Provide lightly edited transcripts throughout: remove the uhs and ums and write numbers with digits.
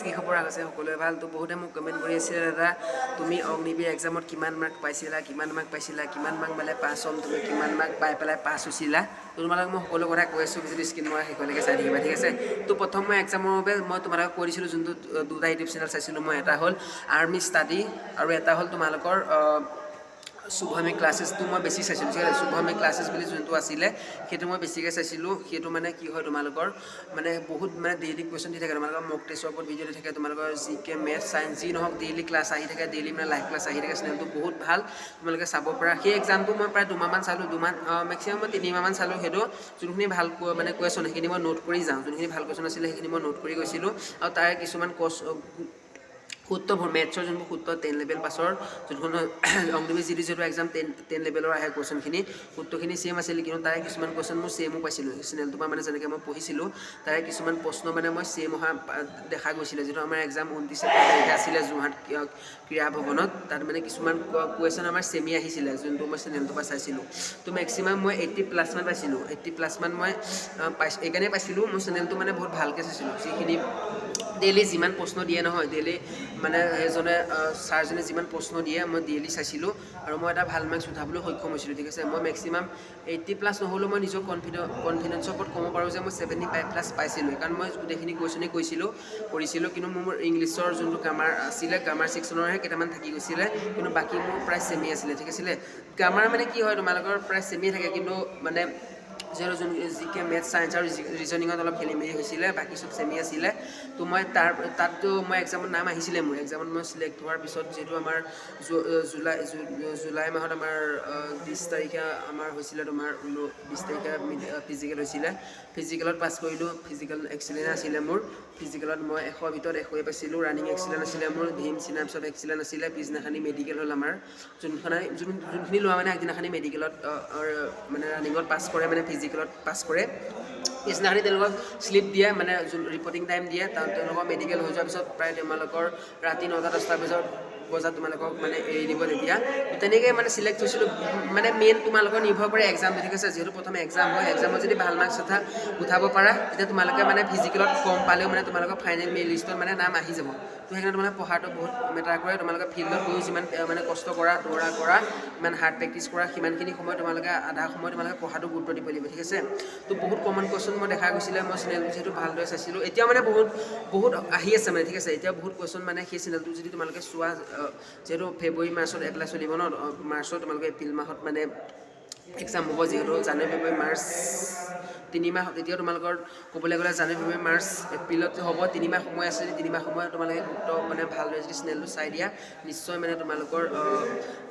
কি খবৰ আছে সকলোৱে ভাল তো বহুতে মোক কমেণ্ট কৰি আছিলে দাদা তুমি অগ্নিবীৰ এক্সামত কিমান মাৰ্ক পাইছিলা কিমান মাৰ্ক মানে পাছ হ'ম তুমি কিমান মাৰ্ক পাই পেলাই পাছ হৈছিলা তো তোমালোকক মই সকলো কথা কৈ আছোঁ যদি স্ক্ৰীন মৰা শেষলৈকে চাই থাকিবা ঠিক আছে তো প্ৰথম মই এক্সামৰ বাবে মই তোমালোকক কৈ দিছিলোঁ যোনটো দুটা ইউটিউব চেনেল চাইছিলোঁ মই এটা হ'ল আৰ্মি ষ্টাডি আৰু এটা হ'ল তোমালোকৰ শুভমী ক্লাছেছটো মই বেছি চাইছিলোঁ ঠিক আছে শুভমী ক্লাছেছ বুলি যোনটো আছিলে সেইটো মই বেছিকৈ চাইছিলোঁ সেইটো মানে কি হয় তোমালোকৰ মানে বহুত মানে ডেইলি কুৱেশ্যন দি থাকে তোমালোকৰ মক টেষ্টৰ ওপৰত ভিডিঅ' দি থাকে তোমালোকৰ জি কে মেথ ছায়েন্স যি নহওক ডেইলি ক্লাছ আহি থাকে ডেইলি মানে লাইভ ক্লাছ আহি থাকে চেনেলটো বহুত ভাল তোমালোকে চাব পাৰা সেই এক্সামটো মই প্ৰায় দুমাহমান চালোঁ মেক্সিমাম মই 3 মাহমান চালোঁ সেইটো যোনখিনি ভাল মানে কুৱেশ্যন সেইখিনি মই নোট কৰি যাওঁ যোনখিনি ভাল কুৱেশ্যন আছিলে সেইখিনি মই নোট কৰি গৈছিলোঁ আৰু তাৰে কিছুমান সূত্ৰবোৰ মেথছৰ যোনবোৰ সূত্ৰ 10 লেভেল পাছৰ যোনখন অগ্নিবীৰ যিটো এক্সাম 10 লেভেলৰ আহে কুৱেশ্যনখিনি সূত্ৰখিনি ছেম আছিলে কিন্তু তাৰে কিছুমান কুৱেশ্যন মোৰ ছেমো পাইছিলোঁ চেনেলটোৰ পৰা মানে যেনেকৈ মই পঢ়িছিলোঁ তাৰে কিছুমান প্ৰশ্ন মানে মই ছেম অহা দেখা গৈছিলে যিটো আমাৰ এক্সাম 29 তাৰিখে আছিলে যোৰহাট ক্ৰীড়া ভৱনত তাত মানে কিছুমান কুৱেশ্যন আমাৰ ছেমি আহিছিলে যোনটো মই চেনেলটোৰ পৰা চাইছিলোঁ তো মেক্সিমাম মই 80+ মান পাইছিলোঁ 80+ মান মই এইকাৰণে পাইছিলোঁ মোৰ চেনেলটো মানে বহুত ভালকৈ চাইছিলোঁ যিখিনি ডেইলি যিমান প্ৰশ্ন দিয়ে নহয় ডেইলি মানে এজনে ছাৰজনে যিমান প্ৰশ্ন দিয়ে মই ডেইলি চাইছিলোঁ আৰু মই এটা ভাল মাৰ্কছ উঠাবলৈ সক্ষম হৈছিলোঁ ঠিক আছে মই মেক্সিমাম 80+ নহ'লেও মই নিজৰ কনফিডেঞ্চৰ ওপৰত ক'ব পাৰোঁ যে মই 75+ পাইছিলোঁ কাৰণ মই গোটেইখিনি কুৱেশ্যনেই কৰিছিলোঁ কিন্তু মোৰ ইংলিছৰ যোনটো গ্ৰামাৰ আছিলে গ্ৰামাৰ ছেকশ্যনৰহে কেইটামান থাকি গৈছিলে কিন্তু বাকী মোৰ প্ৰায় ছেমি আছিলে ঠিক আছিলে গ্ৰামাৰ মানে কি হয় তোমালোকৰ প্ৰায় ছেমিয়ে থাকে কিন্তু মানে যিহেতু জি কে মেথ ছায়েন্স আৰু ৰিজনিঙত অলপ খেলি মেলি হৈছিলে বাকী চব ছেমি আছিলে তো মই তাততো মই এক্সামত নাম আহিছিলে মোৰ এক্সামত মই চিলেক্ট হোৱাৰ পিছত যিহেতু আমাৰ জুলাই মাহত আমাৰ 20 তাৰিখে আমাৰ হৈছিলে তোমাৰ 20 তাৰিখে ফিজিকেল হৈছিলে ফিজিকেলত পাছ কৰিলোঁ ফিজিকেল এক্সিলেণ্ট আছিলে মোৰ ফিজিকেলত মই 100 ভিতৰত 100 পাইছিলোঁ ৰানিং এক্সিলেণ্ট আছিলে মোৰ ভীম চিনাপছত এক্সিলেণ্ট আছিলে পিছদিনাখনি মেডিকেল হ'ল আমাৰ যোনখিনি লোৱা মানে আগদিনাখনি মেডিকেলত মানে ৰানিঙত পাছ কৰে মানে ফিজিকেলত পাছ কৰে পিছদিনাখনি তেওঁলোকক শ্লিপ দিয়ে মানে ৰিপৰ্টিং টাইম দিয়ে তেওঁলোকৰ মেডিকেল হৈ যোৱাৰ পিছত প্ৰায় তোমালোকৰ ৰাতি 9-10টা বজাত তোমালোকক মানে এৰি দিব তেতিয়া তেনেকৈ মানে চিলেক্ট হৈছিলোঁ মানে মেইন তোমালোকৰ নিৰ্ভৰ কৰে এক্সামটো ঠিক আছে যিহেতু প্ৰথমে এক্সাম হয় এক্সামত যদি ভাল মাৰ্কছ উঠাব পাৰা তেতিয়া তোমালোকে মানে ফিজিকেলত কম পালেও মানে তোমালোকৰ ফাইনেল মেৰিট লিষ্টত মানে নাম আহি যাব তো সেইকাৰণে তোমালোকে পঢ়াটো বহুত মেটাৰ কৰে তোমালোকে ফিল্ডত গৈও যিমান মানে কষ্ট কৰা দৌৰা কৰা ইমান হাৰ্ড প্ৰেক্টিছ কৰা সিমানখিনি সময় তোমালোকে আধা সময় তোমালোকে পঢ়াটো গুৰুত্ব দিব লাগিব ঠিক আছে তো বহুত কমন কুৱেশ্যন মই দেখা গৈছিলে মই চেনেলটো যিহেতু ভালদৰে চাইছিলোঁ এতিয়াও মানে বহুত আহি আছে মানে ঠিক আছে এতিয়াও বহুত কুৱেশ্যন মানে সেই চেনেলটো যদি তোমালোকে চোৱা যিহেতু ফেব্ৰুৱাৰী মাৰ্চত এপ্লাই চলিব ন মাৰ্চত তোমালোকে এপ্ৰিল মাহত মানে এক্সাম হ'ব যিহেতু জানুৱাৰী ফেব্ৰুৱাৰী মাৰ্চ 3 মাহ এতিয়া তোমালোকৰ ক'বলৈ গ'লে জানুৱাৰী ফেব্ৰুৱাৰী মাৰ্চ এপ্ৰিলত হ'ব 3 মাহ সময় আছে 3 মাহ সময় তোমালোকে গুৰুত্ব মানে ভালদৰে যদি চেনেলটো চাই দিয়া নিশ্চয় মানে তোমালোকৰ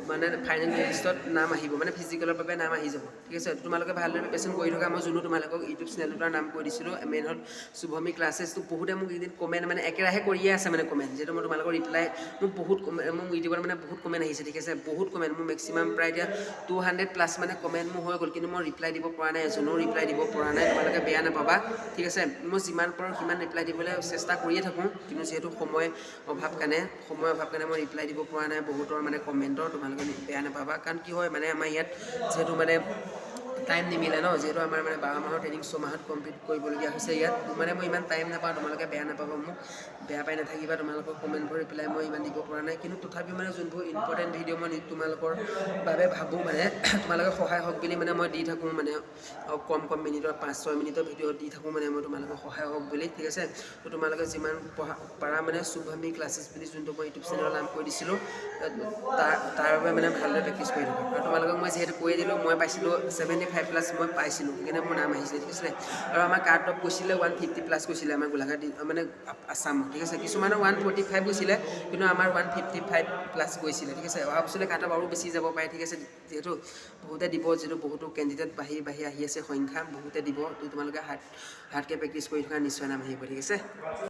মানে ফাইনেল লিষ্টত নাম আহিব মানে ফিজিকেলৰ বাবে নাম আহি যাব ঠিক আছে তোমালোকে ভালদৰে প্ৰিপেৰেশ্যন কৰি থকা মই যোনো তোমালোকক ইউটিউব চেনেলটোৰ নাম কৈ দিছিলোঁ মেইন হ'ল শুভমী ক্লাছেছটো বহুতে মোক এদিন কমেণ্ট মানে একেৰাহে কৰিয়ে আছে মানে কমেণ্ট যিহেতু মই তোমালোকৰ ৰিপ্লাই মোক মোৰ ইউটিউবত মানে বহুত কমেণ্ট আহিছে ঠিক আছে বহুত কমেণ্ট মোৰ মেক্সিমাম প্ৰায় এতিয়া 200+ মানে কমেণ্ট মোৰ হৈ গ'ল কিন্তু মই ৰিপ্লাই দিব পৰা নাই এজনো ৰিপ্লাই দিব পৰা নাই তোমালোকে বেয়া নাপাবা ঠিক আছে মই যিমান পাৰোঁ সিমান ৰিপ্লাই দিবলৈ চেষ্টা কৰিয়ে থাকোঁ কিন্তু যিহেতু সময় অভাৱ কাৰণে মই ৰিপ্লাই দিব পৰা নাই বহুতৰ মানে কমেণ্টৰ তোমালোকে বেয়া নাপাবা কাৰণ কি হয় মানে আমাৰ ইয়াত যিহেতু মানে টাইম নিমিলে ন যিহেতু আমাৰ মানে 12 মাহৰ ট্ৰেইনিং 6 মাহত কমপ্লিট কৰিবলগীয়া হৈছে ইয়াত মানে মই ইমান টাইম নাপাওঁ তোমালোকে বেয়া নাপাবা মোক বেয়া পাই নাথাকিবা তোমালোকৰ কমেণ্টবোৰ ৰিপ্লাই মই ইমান দিব পৰা নাই কিন্তু তথাপিও মানে যোনবোৰ ইম্পৰ্টেণ্ট ভিডিঅ' মই তোমালোকৰ বাবে ভাবোঁ মানে তোমালোকে সহায় হওক বুলি মানে মই দি থাকোঁ মানে কম মিনিটৰ 5-6 মিনিটৰ ভিডিঅ' দি থাকোঁ মানে মই তোমালোকক সহায় হওক বুলি ঠিক আছে তো তোমালোকে যিমান পাৰা মানে শুভমী ক্লাছেছ বুলি যোনটো মই ইউটিউব চেনেলৰ নাম কৈ দিছিলোঁ তাৰ বাবে মানে ভালদৰে প্ৰেক্টিছ কৰি থাকোঁ আৰু তোমালোকক মই যিহেতু কৈ দিলোঁ মই পাইছিলোঁ 75+ মই পাইছিলোঁ সেইকাৰণে মোৰ নাম আহিছে ঠিক আছে আৰু আমাৰ কাট অফ গৈছিলে 150+ গৈছিলে আমাৰ গোলাঘাট মানে আছামত ঠিক আছে কিছুমানৰ 145 গৈছিলে কিন্তু আমাৰ 155+ গৈছিলে ঠিক আছে অহা বছৰলৈ কাট অফ আৰু বেছি যাব পাৰে ঠিক আছে যিহেতু বহুতে দিব যিহেতু বহুতো কেণ্ডিডেট বাঢ়ি আহি আছে সংখ্যা বহুতে দিব তো তোমালোকে হাৰ্ডকৈ প্ৰেক্টিছ কৰি থকা নিশ্চয় নাম আহিব ঠিক আছে।